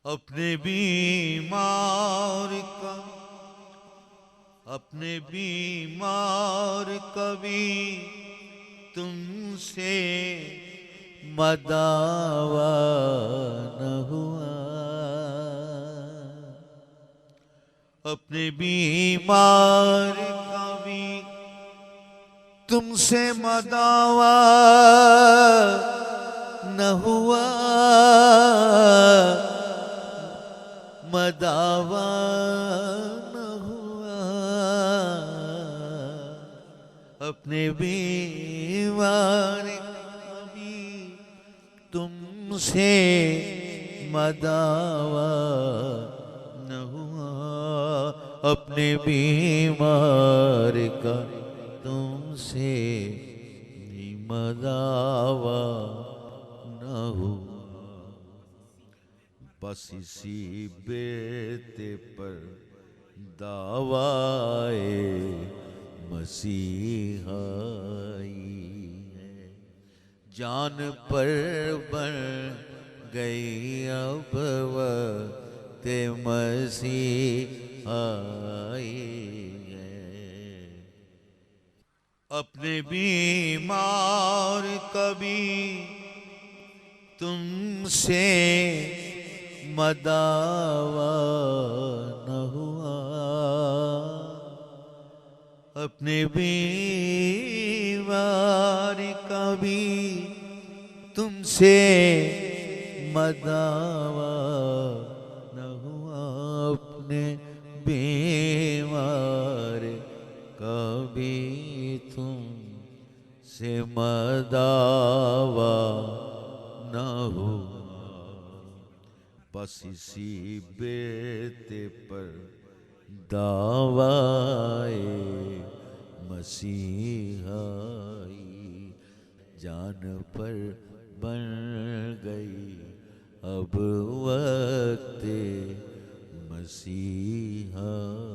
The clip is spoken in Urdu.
اپنے بیمار کا بھی تم سے مداوا نہ ہوا، اپنے بیمار کا بھی تم سے مداوا نہ ہوا، مداوا نہ ہوا، اپنے بیمار کا بھی تم سے مداوا نہ ہوا، اپنے بیمار کا تم سے مداوا نہ ہوا، بس اسی بیٹے پر دعوائے مسیحائی ہے، جان پر بن گئی اب وقت مسیحائی ہے، اپنے بیمار کا بھی تم سے مداوا نہ ہوا، اپنے بیمار کا بھی تم سے مداوا نہ ہوا، اپنے بیمار کا بھی تم سے مداوا نہ ہوا، بس اسی بیٹے پر دعوائے مسیحائی، جان پر بن گئی اب وقت مسیحائی۔